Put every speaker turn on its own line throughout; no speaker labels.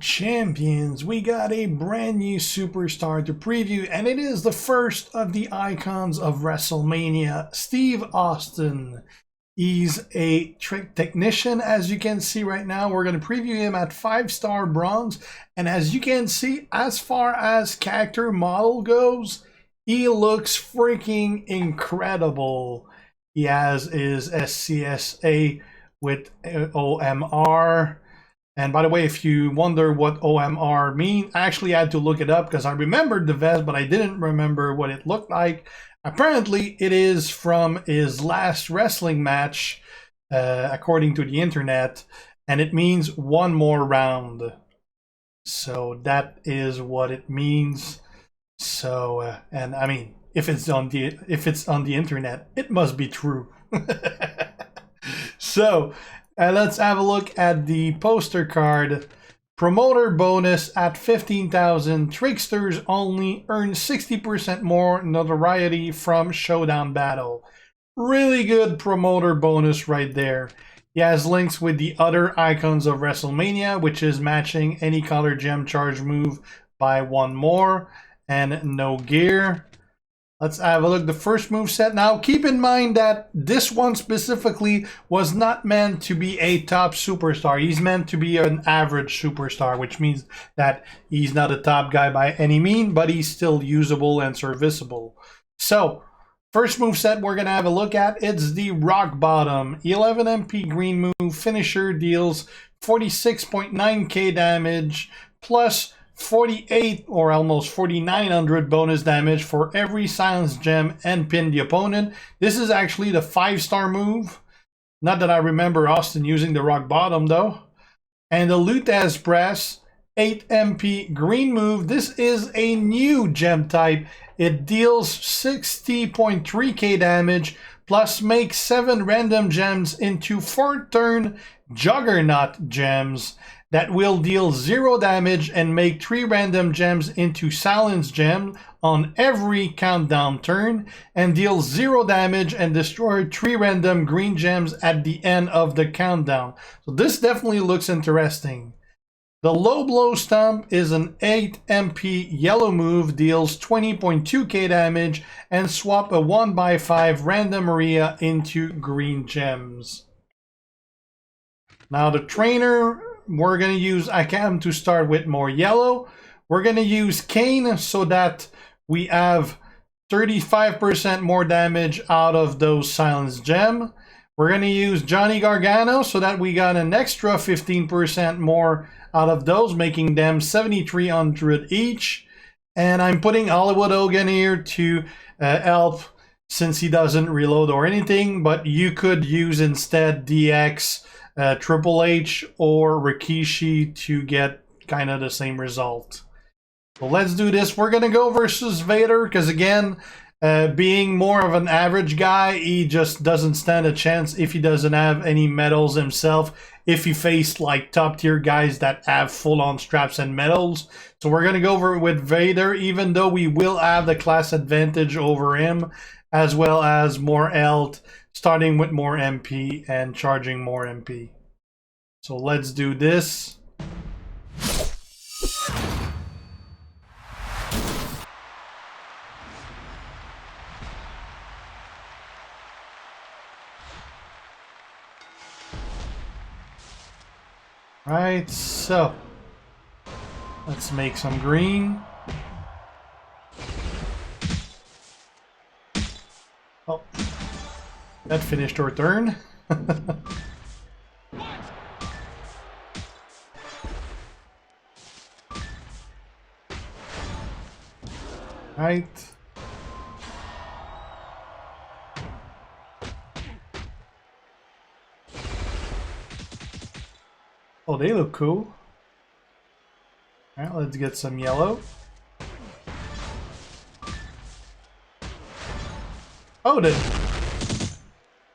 Champions, we got a brand new superstar to preview, and it is the first of the icons of Wrestlemania, Steve Austin. He's a trick technician, as you can see right now. We're going to preview him at 5-star bronze, and as you can see, as far as character model goes, he looks freaking incredible. He has his SCSA with OMR. And by the way, if you wonder what OMR means, I actually had to look it up because I remembered the vest, but I didn't remember what it looked like. Apparently, it is from his last wrestling match, according to the internet, and it means one more round. So that is what it means. So, and I mean, if it's on the internet, it must be true. So. Let's have a look at the poster card. Promoter bonus at 15,000. Tricksters only earn 60% more notoriety from Showdown Battle. Really good promoter bonus right there. He has links with the other icons of Wrestlemania, which is matching any color gem charge move by one more, and no gear. Let's have a look at the first move set. Now, keep in mind that this one specifically was not meant to be a top superstar. He's meant to be an average superstar, which means that he's not a top guy by any means, but he's still usable and serviceable. So, first move set we're going to have a look at, it's the Rock Bottom. 11 MP green move, finisher, deals 46.9k damage, plus 48 or almost 4,900 bonus damage for every silence gem and pin the opponent. This is actually the 5-star move. Not that I remember Austin using the Rock Bottom though. And the Lutez Press, 8 MP green move. This is a new gem type. It deals 60.3k damage plus makes 7 random gems into 4-turn Juggernaut gems that will deal 0 damage and make 3 random gems into silence gem on every countdown turn, and deal 0 damage and destroy 3 random green gems at the end of the countdown. So this definitely looks interesting. The Low Blow Stomp is an 8 MP yellow move, deals 20.2k damage, and swap a 1x5 random area into green gems. Now the trainer, we're going to use Akam to start with more yellow. We're going to use Kane so that we have 35% more damage out of those silence gem. We're going to use Johnny Gargano so that we got an extra 15% more out of those, making them 7,300 each. And I'm putting Hollywood Hogan here to help since he doesn't reload or anything, but you could use instead DX, Triple H, or Rikishi to get kind of the same result. So let's do this. We're going to go versus Vader because, again, being more of an average guy, he just doesn't stand a chance if he doesn't have any medals himself, if he faced like top tier guys that have full-on straps and medals. So we're going to go over with Vader, even though we will have the class advantage over him, as well as more health, starting with more MP and charging more MP. So let's do this. Right, so let's make some green. Oh, that finished our turn. Right. Oh, they look cool. Alright, let's get some yellow. Oh,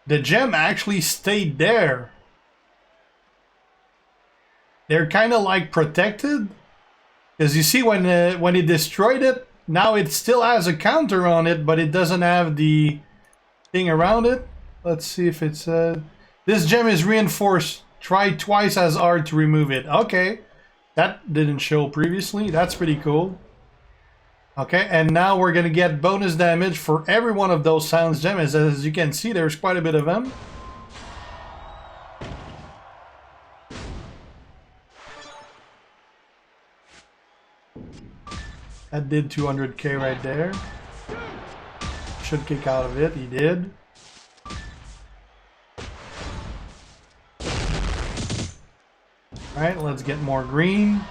the gem actually stayed there. They're kind of like protected. Because you see when he destroyed it, now it still has a counter on it, but it doesn't have the thing around it. Let's see if it's... this gem is reinforced. Try twice as hard to remove it. Okay. That didn't show previously. That's pretty cool. Okay, and now we're going to get bonus damage for every one of those silence gems. As you can see, there's quite a bit of them. That did 200k right there. Should kick out of it. He did. Alright, let's get more green.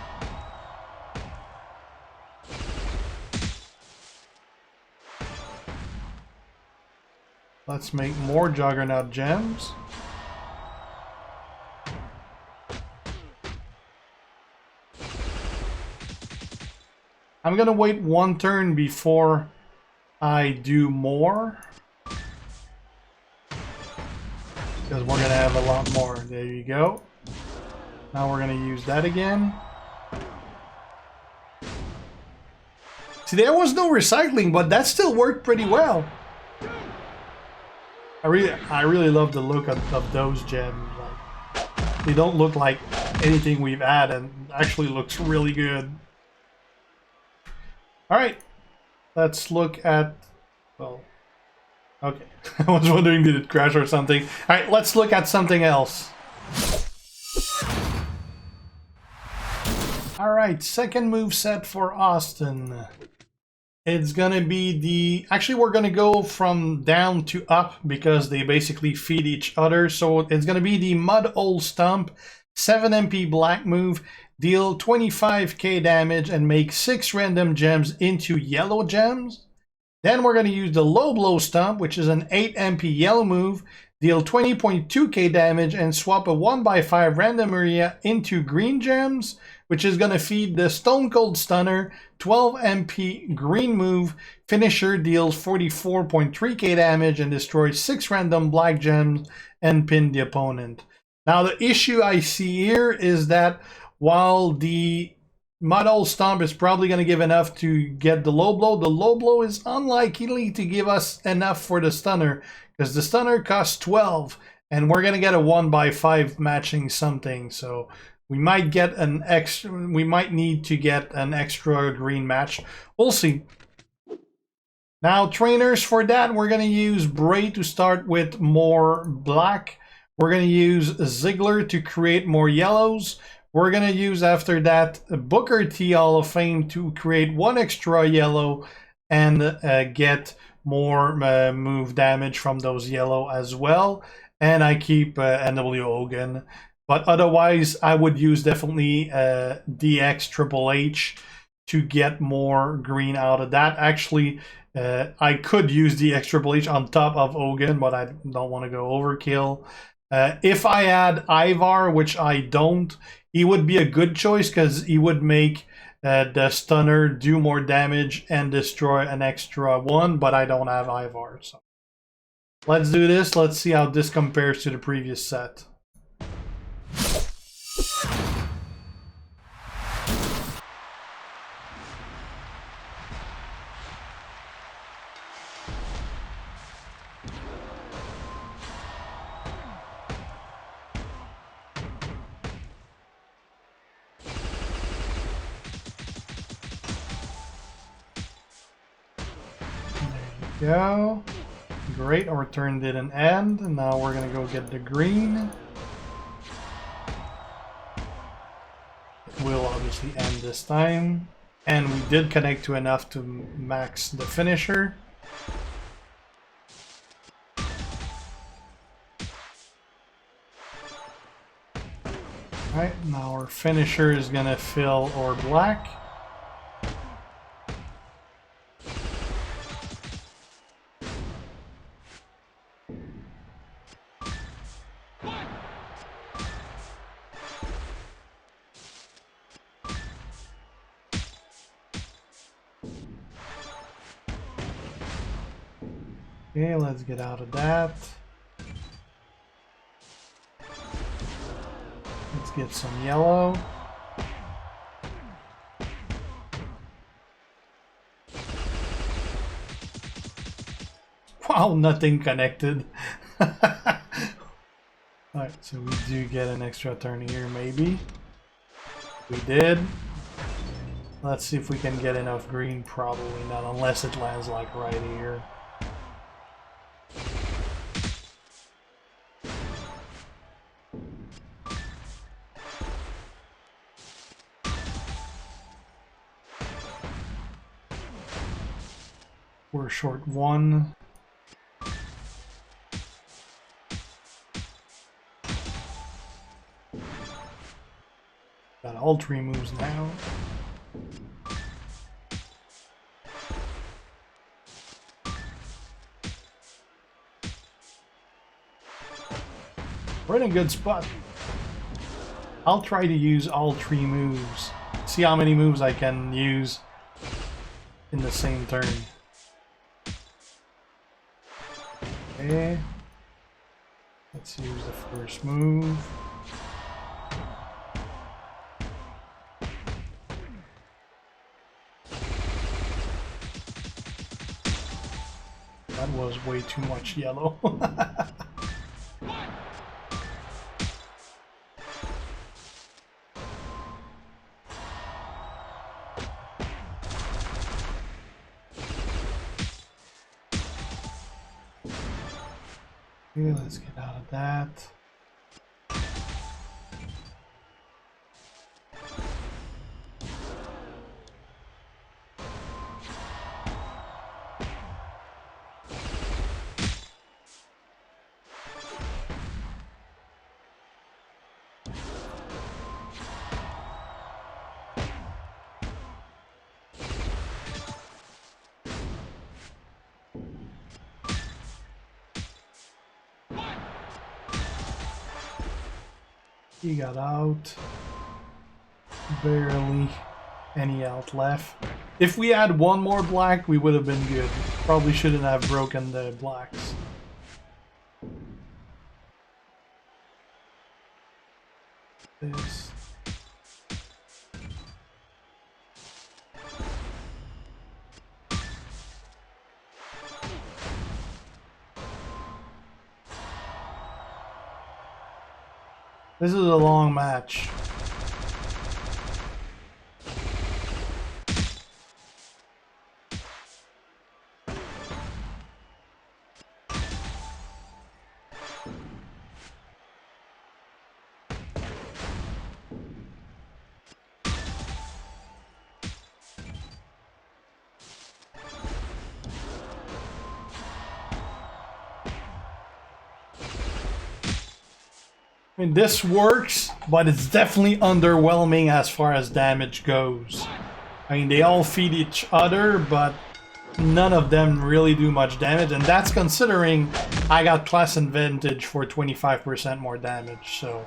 Let's make more Juggernaut gems. I'm gonna wait one turn before I do more, because we're gonna have a lot more. There you go. Now we're gonna use that again. See, there was no recycling, but that still worked pretty well. I really love the look of those gems. Like, they don't look like anything we've had, and actually looks really good. All right, let's look at. Well, okay. I was wondering, did it crash or something? All right, let's look at something else. All right, second move set for Austin. It's gonna be the... Actually, we're gonna go from down to up because they basically feed each other. So it's gonna be the Mud Hole Stomp, 7 MP black move, deal 25k damage and make 6 random gems into yellow gems. Then we're gonna use the Low Blow Stomp, which is an 8 MP yellow move, deal 20.2k damage and swap a 1x5 random area into green gems, which is gonna feed the Stone Cold Stunner, 12 MP green move. Finisher deals 44.3k damage and destroys 6 random black gems and pin the opponent. Now the issue I see here is that while the Mud Hole Stomp is probably going to give enough to get the low blow is unlikely to give us enough for the stunner, because the stunner costs 12 and we're going to get a 1x5 matching something. So we might get an extra, we might need to get an extra green match. We'll see. Now trainers, for that we're going to use Bray to start with more black. We're going to use Ziggler to create more yellows. We're going to use after that Booker T Hall of Fame to create 1 extra yellow and get more move damage from those yellow as well. And I keep NW Hogan. But otherwise, I would use definitely DX Triple H to get more green out of that. Actually, I could use DX Triple H on top of Hogan, but I don't want to go overkill. If I add Ivar, which I don't, he would be a good choice because he would make the stunner do more damage and destroy an extra 1, but I don't have Ivar. So let's do this. Let's see how this compares to the previous set. Go. Great, our turn didn't end. Now we're gonna go get the green. It will obviously end this time. And we did connect to enough to max the finisher. Alright, now our finisher is gonna fill our black. Okay, let's get out of that. Let's get some yellow. Wow, nothing connected. Alright, so we do get an extra turn here, maybe. We did. Let's see if we can get enough green. Probably not, unless it lands like right here. We're short one. Got all 3 moves now. We're in a good spot. I'll try to use all 3 moves. See how many moves I can use in the same turn. Okay. Let's use the first move. That was way too much yellow. Okay, let's get out of that. He got out. Barely any out left. If we had one more black, we would have been good. Probably shouldn't have broken the blacks. This. This is a long match. I mean, this works, but it's definitely underwhelming as far as damage goes. I mean, they all feed each other, but none of them really do much damage, and that's considering I got class advantage for 25% more damage, so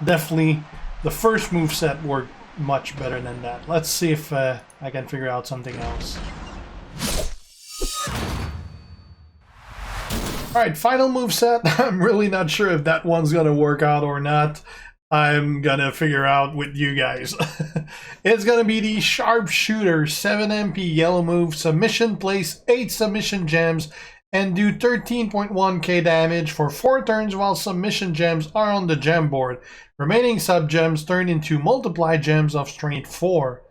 definitely the first moveset worked much better than that. Let's see if I can figure out something else. Alright, final moveset. I'm really not sure if that one's gonna work out or not. I'm gonna figure out with you guys. It's gonna be the Sharpshooter 7 MP yellow move, submission, place 8 submission gems, and do 13.1k damage for 4 turns while submission gems are on the gem board. Remaining sub gems turn into multiplied gems of strength 4.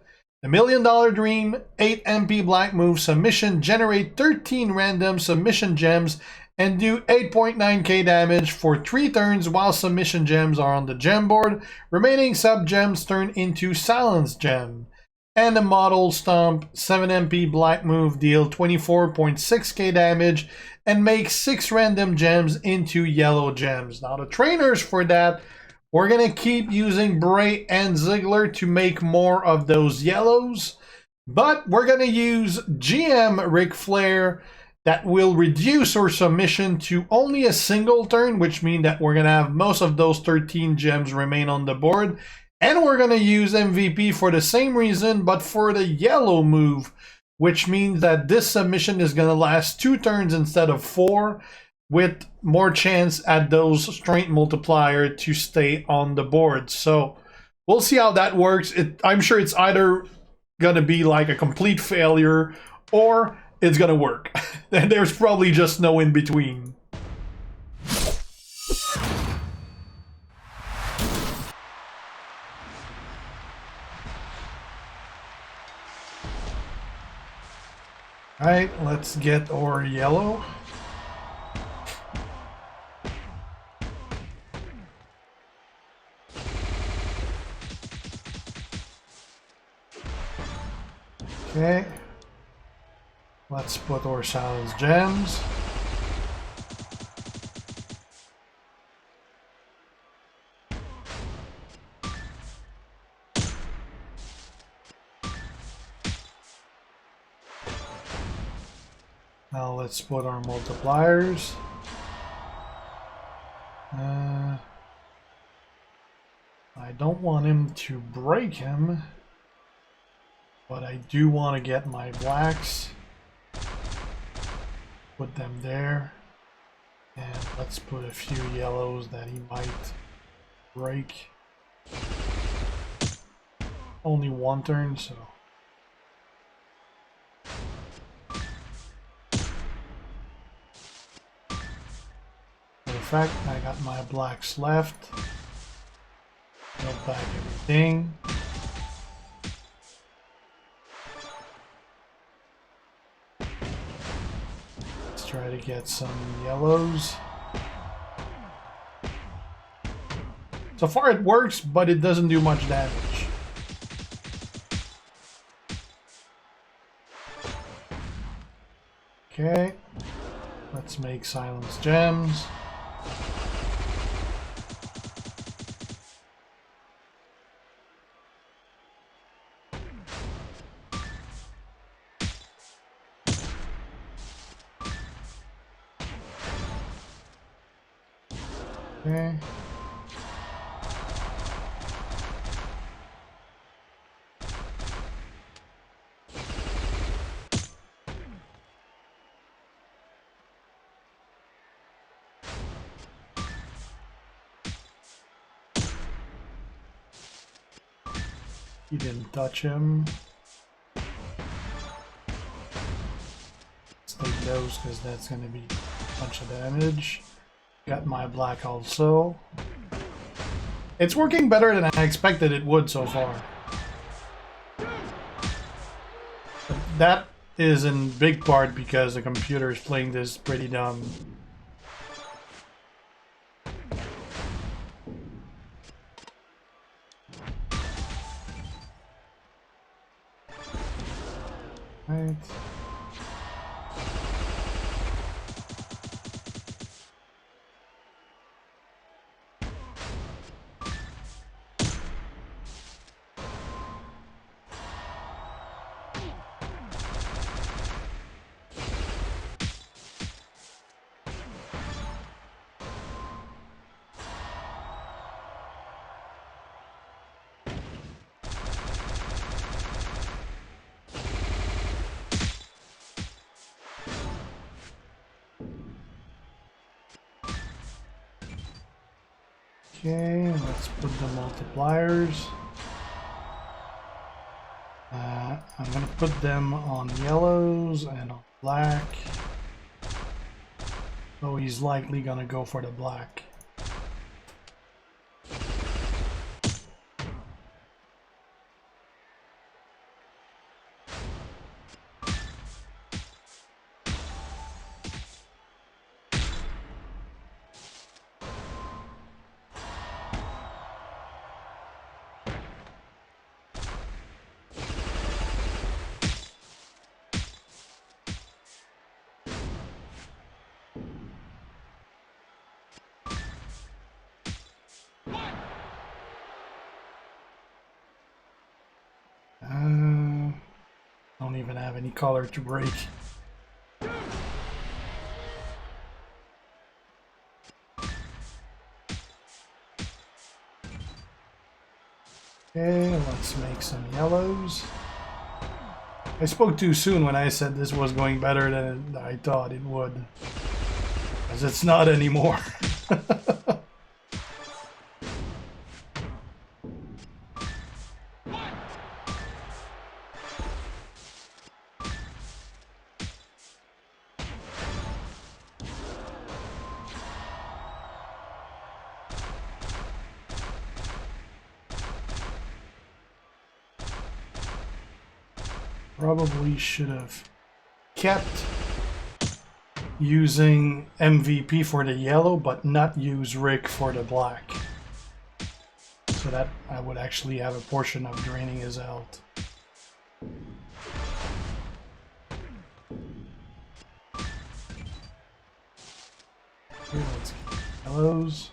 The $1 Million Dream 8 MP black move, submission, generate 13 random submission gems and do 8.9k damage for 3 turns while submission gems are on the gem board. Remaining sub gems turn into silence gem. And the Model Stomp 7 MP black move, deal 24.6k damage and make 6 random gems into yellow gems. Now the trainers for that, we're gonna keep using Bray and Ziggler to make more of those yellows, but we're gonna use GM Ric Flair that will reduce our submission to only a single turn, which means that we're going to have most of those 13 gems remain on the board. And we're going to use MVP for the same reason, but for the yellow move, which means that this submission is going to last 2 turns instead of 4, with more chance at those strength multiplier to stay on the board. So we'll see how that works. I'm sure it's either going to be like a complete failure or it's gonna work. And there's probably just no in between. Alright, let's get our yellow. Okay. Let's put our silence gems. Now let's put our multipliers. I don't want him to break him, but I do want to get my blacks. Put them there. And let's put a few yellows that he might break. Only one turn, so. Perfect, I got my blacks left. Build back everything. Let's try to get some yellows. So far it works, but it doesn't do much damage. Okay, let's make silence gems. Okay. He didn't touch him. Let's take those because that's going to be a bunch of damage. Got my black also. It's working better than I expected it would so far. But that is in big part because the computer is playing this pretty dumb. Right. Okay, let's put the multipliers. I'm gonna put them on yellows and on black. So he's likely gonna go for the black. Don't even have any color to break. Okay, let's make some yellows. I spoke too soon when I said this was going better than I thought it would. Because it's not anymore. Probably should have kept using MVP for the yellow, but not use Rick for the black. So that I would actually have a portion of draining his health. Okay, let's get yellows.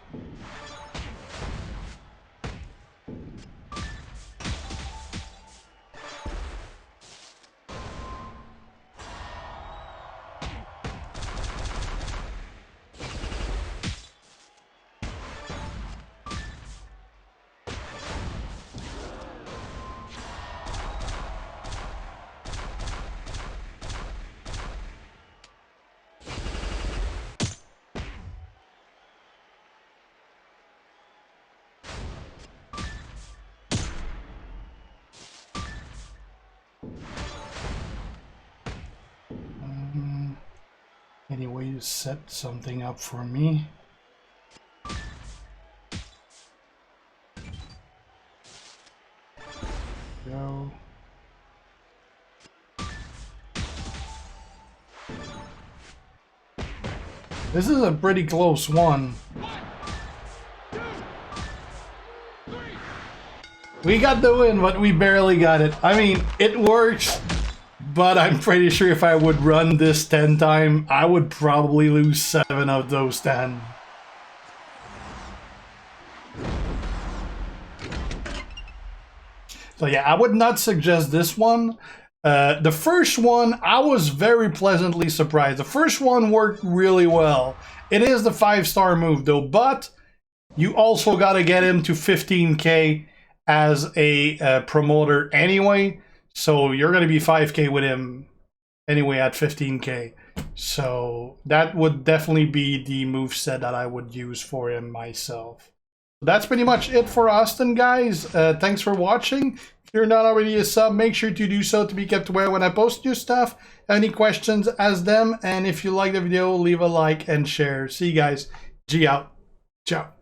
Any way to set something up for me? Go. This is a pretty close one. We got the win, but we barely got it. I mean, it works. But I'm pretty sure if I would run this 10 times, I would probably lose 7 of those 10. So yeah, I would not suggest this one. The first one, I was very pleasantly surprised. The first one worked really well. It is the 5-star move though, but you also got to get him to 15k as a promoter anyway. So you're going to be 5k with him anyway at 15k. So that would definitely be the moveset that I would use for him myself. That's pretty much it for Austin, guys. Thanks for watching. If you're not already a sub, make sure to do so to be kept aware when I post new stuff. Any questions, ask them. And if you like the video, leave a like and share. See you guys. G out. Ciao.